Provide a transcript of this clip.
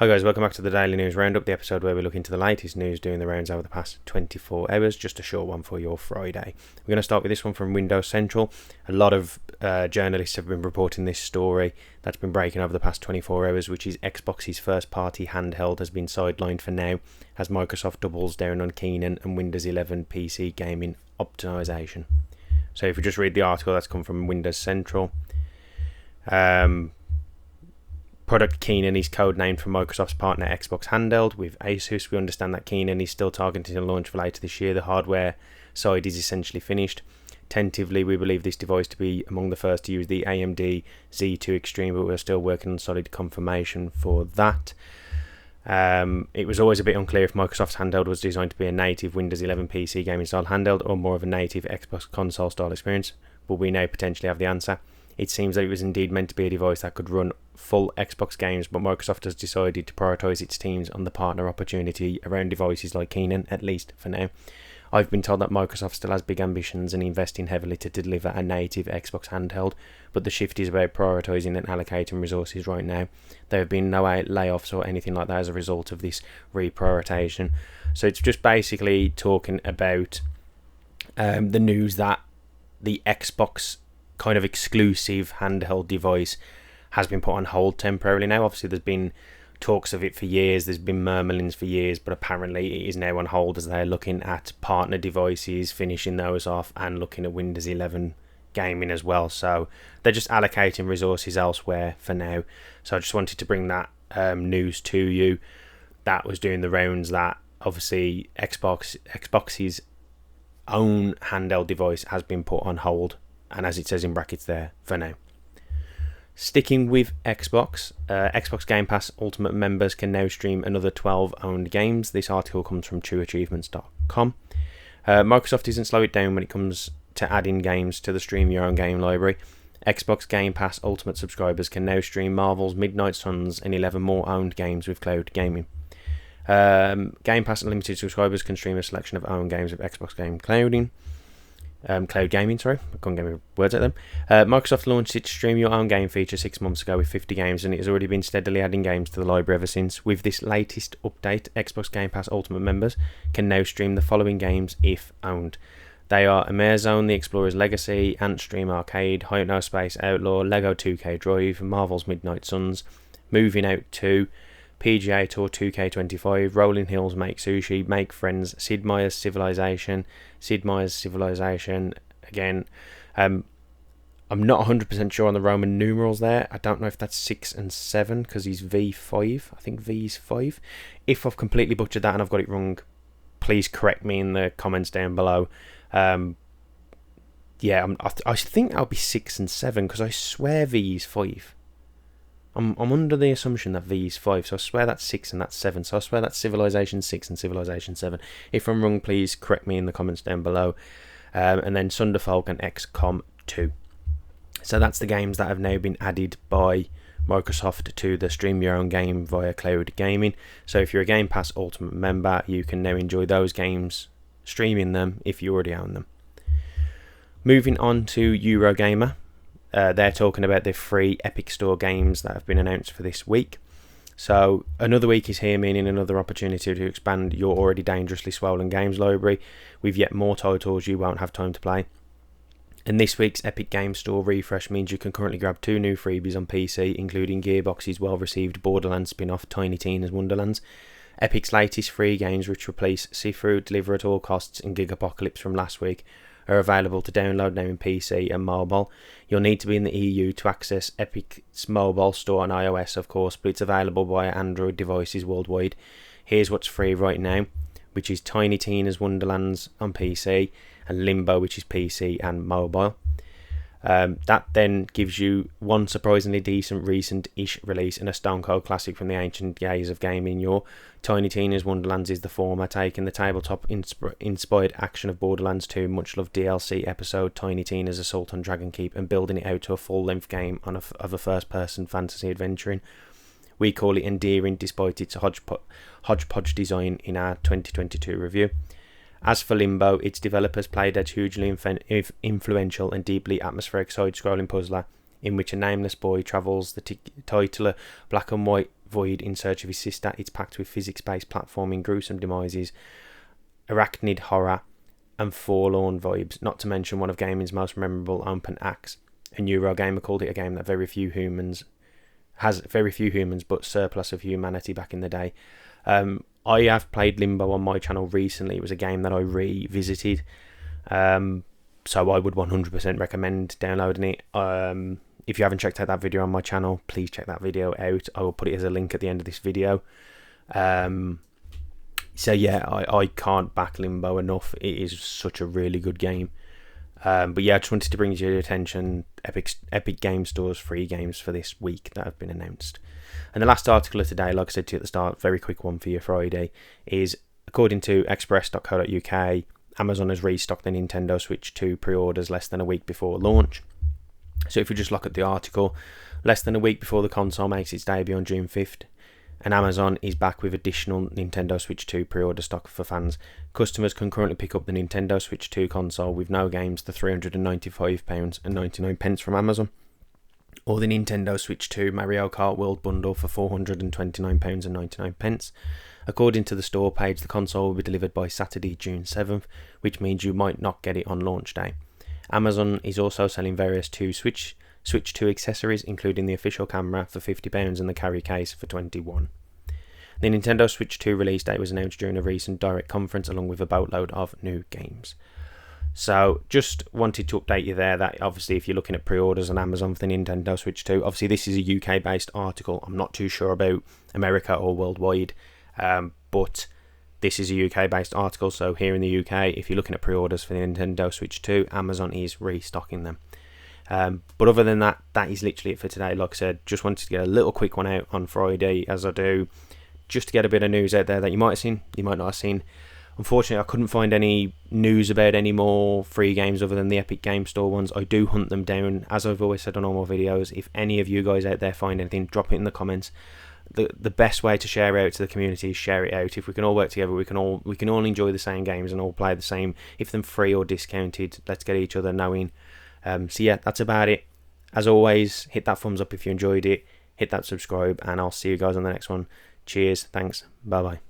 Hi guys, welcome back to the Daily News Roundup, the episode where we look into the latest news doing the rounds over the past 24 hours, just a short one for your Friday. We're going to start with this one from Windows Central. A lot of journalists have been reporting this story that's been breaking over the past 24 hours, which is Xbox's first-party handheld has been sidelined for now, as Microsoft doubles down on Keenan and Windows 11 PC gaming optimization. So if you just read the article, that's come from Windows Central. Product Keenan is codenamed for Microsoft's partner Xbox Handheld with Asus. We understand that Keenan is still targeting a launch for later this year. The hardware side is essentially finished. Tentatively, we believe this device to be among the first to use the AMD Z2 Extreme, but we're still working on solid confirmation for that. It was always a bit unclear if Microsoft's handheld was designed to be a native Windows 11 PC gaming style handheld or more of a native Xbox console style experience, but we now potentially have the answer. It seems that it was indeed meant to be a device that could run full Xbox games, but Microsoft has decided to prioritise its teams on the partner opportunity around devices like Keenan, at least for now. I've been told that Microsoft still has big ambitions and investing heavily to deliver a native Xbox handheld, but the shift is about prioritising and allocating resources right now. There have been no layoffs or anything like that as a result of this reprioritisation. So it's just basically talking about the news that the Xbox kind of exclusive handheld device has been put on hold temporarily now. Obviously there's been talks of it for years, there's been murmurings for years, but apparently it is now on hold as they're looking at partner devices, finishing those off and looking at Windows 11 gaming as well. So they're just allocating resources elsewhere for now. So I just wanted to bring that news to you. That was doing the rounds, that obviously Xbox's own handheld device has been put on hold, and as it says in brackets there, for now. Sticking with Xbox, Xbox Game Pass Ultimate members can now stream another 12 owned games. This article comes from trueachievements.com. Microsoft isn't slow it down when it comes to adding games to the Stream Your Own Game library. Xbox Game Pass Ultimate subscribers can now stream Marvel's Midnight Suns and 11 more owned games with cloud gaming. Game Pass Unlimited subscribers can stream a selection of owned games with Xbox Game Cloud Gaming, I couldn't get my words at them. Microsoft launched its Stream Your Own Game feature 6 months ago with 50 games, and it has already been steadily adding games to the library ever since. With this latest update, Xbox Game Pass Ultimate members can now stream the following games if owned. They are Amare Zone, The Explorer's Legacy, Ant Stream Arcade, Hypnospace Outlaw, Lego 2K Drive, Marvel's Midnight Suns, Moving Out 2, PGA Tour 2K25, Rolling Hills Make Sushi, Make Friends, Sid Meier's Civilization, again. I'm not 100% sure on the Roman numerals there. I don't know if that's 6 and 7 because he's V5. I think V's 5. If I've completely butchered that and I've got it wrong, please correct me in the comments down below. I think that'll be 6 and 7 because I swear V is 5. I'm under the assumption that V is 5, so I swear that's 6 and that's 7. So I swear that's Civilization 6 and Civilization 7. If I'm wrong, please correct me in the comments down below. And then Sunderfolk and XCOM 2. So that's the games that have now been added by Microsoft to the Stream Your Own Game via cloud gaming. So if you're a Game Pass Ultimate member, you can now enjoy those games, streaming them if you already own them. Moving on to Eurogamer. They're talking about the free Epic Store games that have been announced for this week. So another week is here, meaning another opportunity to expand your already dangerously swollen games library with yet more titles you won't have time to play. And this week's Epic Game Store refresh means you can currently grab 2 new freebies on PC, including Gearbox's well-received Borderlands spin-off Tiny Tina's Wonderlands, Epic's latest free games which replace Sifu, Deliver at All Costs and Gigapocalypse from last week, are available to download now in PC and mobile. You'll need to be in the EU to access Epic's mobile store on iOS, of course, but it's available via Android devices worldwide. Here's what's free right now, which is Tiny Tina's Wonderlands on PC and Limbo, which is PC and mobile. That then gives you one surprisingly decent recent-ish release and a Stone Cold classic from the ancient days of gaming. Your Tiny Tina's Wonderlands is the former, taking the tabletop-inspired action of Borderlands 2 much-loved DLC episode Tiny Tina's Assault on Dragon Keep and building it out to a full-length game of a first-person fantasy adventuring. We call it endearing despite its hodgepodge design in our 2022 review. As for Limbo, its developers played a hugely influential and deeply atmospheric side-scrolling puzzler in which a nameless boy travels the titular black and white void in search of his sister. It's packed with physics-based platforming, gruesome demises, arachnid horror, and forlorn vibes, not to mention one of gaming's most memorable open acts. A Eurogamer called it a game that has very few humans but surplus of humanity back in the day. I have played Limbo on my channel recently. It was a game that I revisited, so I would 100% recommend downloading it. If you haven't checked out that video on my channel, please check that video out. I will put it as a link at the end of this video. So yeah, I can't back Limbo enough. It is such a really good game. But yeah, I just wanted to bring to your attention Epic Game Store's free games for this week that have been announced. And the last article of today, like I said to you at the start, very quick one for you Friday, is according to express.co.uk, Amazon has restocked the Nintendo Switch 2 pre-orders less than a week before launch. So if you just look at the article, less than a week before the console makes its debut on June 5th, and Amazon is back with additional Nintendo Switch 2 pre-order stock for fans. Customers can currently pick up the Nintendo Switch 2 console with no games for £395.99 from Amazon, or the Nintendo Switch 2 Mario Kart World Bundle for £429.99. According to the store page, the console will be delivered by Saturday, June 7th, which means you might not get it on launch day. Amazon is also selling various Switch 2 accessories, including the official camera for £50 and the carry case for £21. The Nintendo Switch 2 release date was announced during a recent direct conference along with a boatload of new games. So just wanted to update you there that obviously if you're looking at pre-orders on Amazon for the Nintendo Switch 2, obviously this is a UK based article. I'm not too sure about America or worldwide, but this is a UK based article. So here in the UK, if you're looking at pre-orders for the Nintendo Switch 2, Amazon is restocking them. But other than that, that is literally it for today. Like I said, just wanted to get a little quick one out on Friday, as I do, just to get a bit of news out there that you might have seen, you might not have seen. Unfortunately, I couldn't find any news about any more free games other than the Epic Game Store ones. I do hunt them down, as I've always said on all my videos. If any of you guys out there find anything, drop it in the comments. The best way to share out to the community is share it out. If we can all work together, we can all enjoy the same games and all play the same. If they're free or discounted, let's get each other knowing. So yeah, that's about it. As always, hit that thumbs up if you enjoyed it, hit that subscribe, and I'll see you guys on the next one. Cheers, thanks, bye bye.